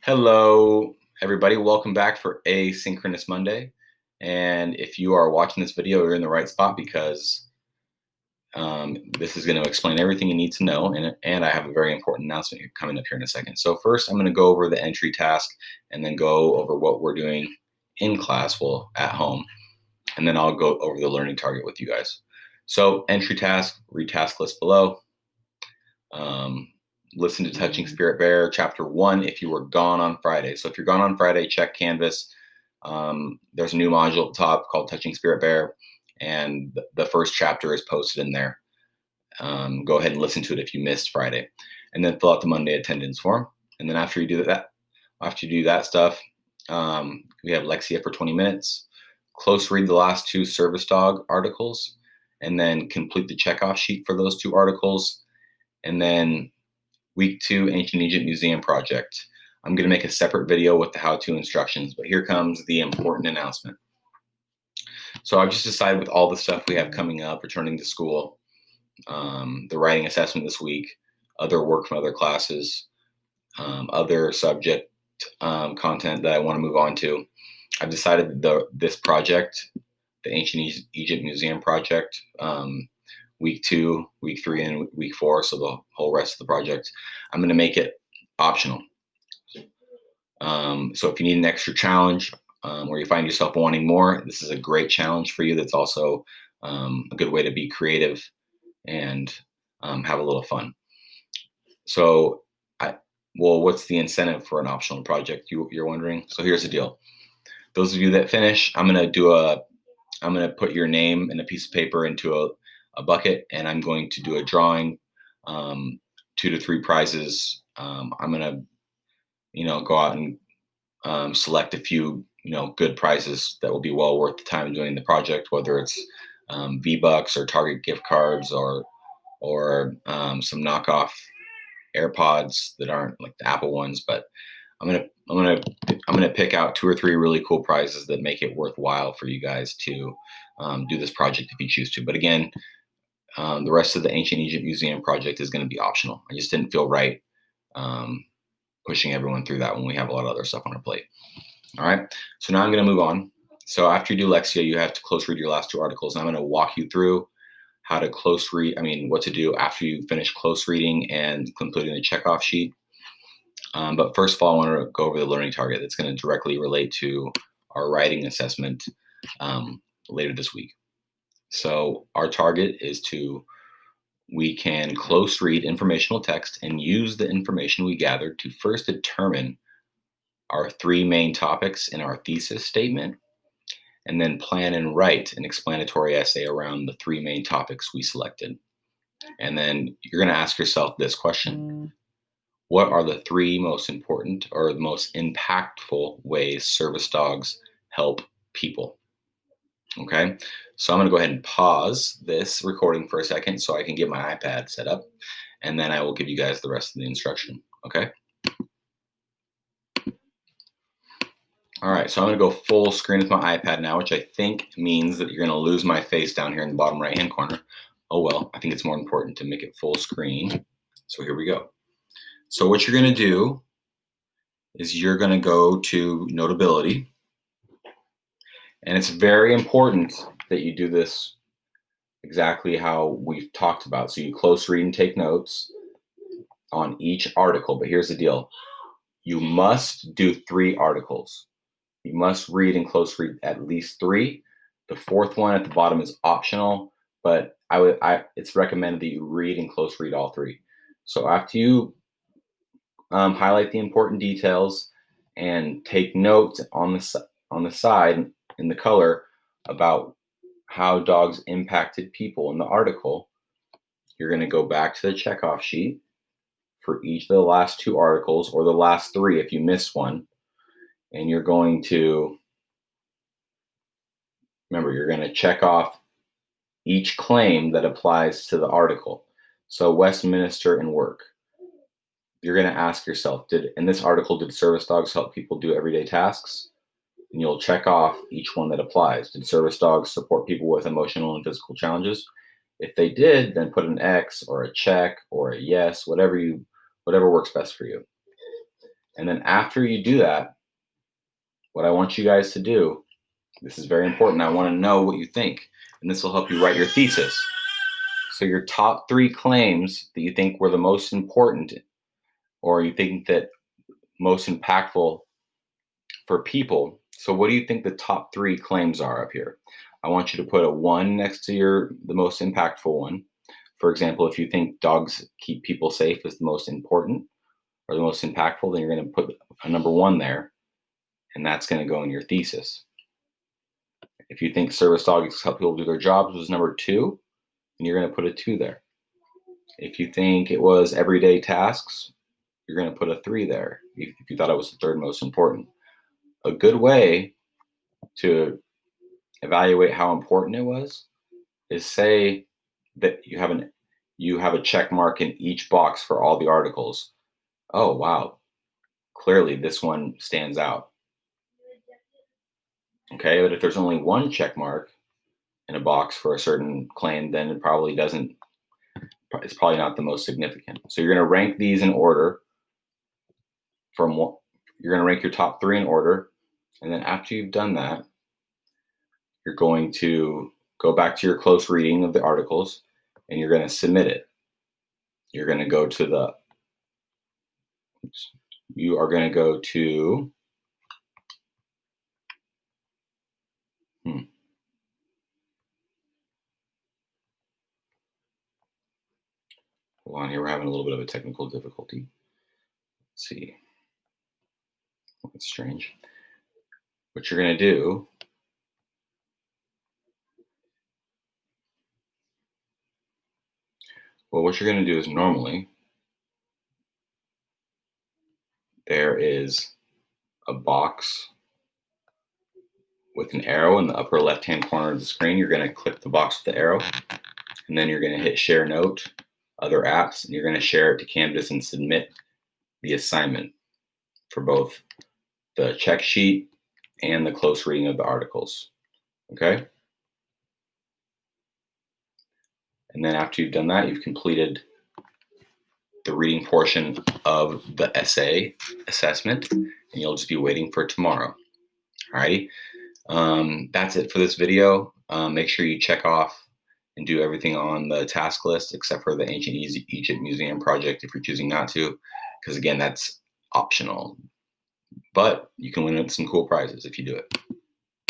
Hello, everybody. Welcome back for Asynchronous Monday. And if you are watching this video, you're in the right spot because this is going to explain everything you need to know. And I have a very important announcement coming up here in a second. So first, I'm going to go over the entry task and then go over what we're doing in class, at home. And then I'll go over the learning target with you guys. So entry task, read task list below. Listen to Touching Spirit Bear, Chapter 1, if you were gone on Friday. So if you're gone on Friday, check Canvas. There's a new module at the top called Touching Spirit Bear, and the first chapter is posted in there. Go ahead and listen to it if you missed Friday. And then fill out the Monday attendance form. And then after you do that stuff, we have Lexia for 20 minutes. Close read the last 2 service dog articles, and then complete the checkoff sheet for those 2 articles. And then Week 2 Ancient Egypt Museum Project. I'm going to make a separate video with the how-to instructions, but here comes the important announcement. So I've just decided with all the stuff we have coming up, returning to school, the writing assessment this week, other work from other classes, other subject content that I want to move on to, I've decided that this project, the Ancient Egypt Museum Project, Week 2, Week 3, and Week 4, so the whole rest of the project, I'm going to make it optional. So if you need an extra challenge or you find yourself wanting more, this is a great challenge for you. That's also a good way to be creative and have a little fun. So, what's the incentive for an optional project, you're wondering? So here's the deal. Those of you that finish, I'm going to put your name and a piece of paper into a bucket, and I'm going to do a drawing, 2 to 3 prizes. I'm going to, go out and select a few, good prizes that will be well worth the time of doing the project, whether it's V-Bucks or Target gift cards or some knockoff AirPods that aren't like the Apple ones. But I'm gonna pick out 2 or 3 really cool prizes that make it worthwhile for you guys to do this project if you choose to. But again, the rest of the Ancient Egypt Museum project is going to be optional. I just didn't feel right pushing everyone through that when we have a lot of other stuff on our plate. All right, so now I'm going to move on. So after you do Lexia, you have to close read your last 2 articles. I'm going to walk you through how to what to do after you finish close reading and completing the checkoff sheet. But first of all, I want to go over the learning target that's going to directly relate to our writing assessment later this week. So our target is we can close read informational text and use the information we gathered to first determine our 3 main topics in our thesis statement, and then plan and write an explanatory essay around the 3 main topics we selected. And then you're going to ask yourself this question: what are the 3 most important or the most impactful ways service dogs help people? Okay, so I'm going to go ahead and pause this recording for a second so I can get my iPad set up, and then I will give you guys the rest of the instruction. Okay. All right, so I'm going to go full screen with my iPad now, which I think means that you're going to lose my face down here in the bottom right-hand corner. Oh well, I think it's more important to make it full screen. So here we go. So what you're going to do is you're going to go to Notability. And it's very important that you do this exactly how we've talked about. So you close read and take notes on each article. But here's the deal. You must do 3 articles. You must read and close read at least 3. The 4th one at the bottom is optional, but it's recommended that you read and close read all 3. So after you highlight the important details and take notes on the side in the color about how dogs impacted people in the article, you're going to go back to the checkoff sheet for each of the last 2 articles, or the last 3 if you miss one, and you're going to check off each claim that applies to the article. So Westminster and work. You're going to ask yourself, in this article, did service dogs help people do everyday tasks? And you'll check off each one that applies. Did service dogs support people with emotional and physical challenges? If they did, then put an X or a check or a yes, whatever works best for you. And then after you do that, what I want you guys to do, this is very important. I want to know what you think, and this will help you write your thesis. So your top 3 claims that you think were the most important, or you think that most impactful for people. So what do you think the top 3 claims are up here? I want you to put a 1 next to the most impactful one. For example, if you think dogs keep people safe is the most important or the most impactful, then you're going to put a number 1 there, and that's going to go in your thesis. If you think service dogs help people do their jobs was number 2, then you're going to put a 2 there. If you think it was everyday tasks, you're going to put a 3 there. If you thought it was the third most important. A good way to evaluate how important it was is say that you have a check mark in each box for all the articles. Oh wow, clearly this one stands out. Okay, but if there's only one check mark in a box for a certain claim, then it probably doesn't. It's probably not the most significant. So you're going to rank these in order from what you're going to rank your top 3 in order, and then after you've done that, you're going to go back to your close reading of the articles, and you're going to submit it. You're going to go to the. You are going to go to. Hold on here, we're having a little bit of a technical difficulty. Let's see. That's strange. What you're going to do. Well, what you're going to do is normally there is a box with an arrow in the upper left-hand corner of the screen. You're going to click the box with the arrow, and then you're going to hit share note, other apps, and you're going to share it to Canvas and submit the assignment for both the check sheet and the close reading of the articles. Okay? And then after you've done that, you've completed the reading portion of the essay assessment, and you'll just be waiting for tomorrow. Alrighty, that's it for this video. Make sure you check off and do everything on the task list except for the Ancient Egypt Museum project if you're choosing not to, because again, that's optional. But you can win some cool prizes if you do it.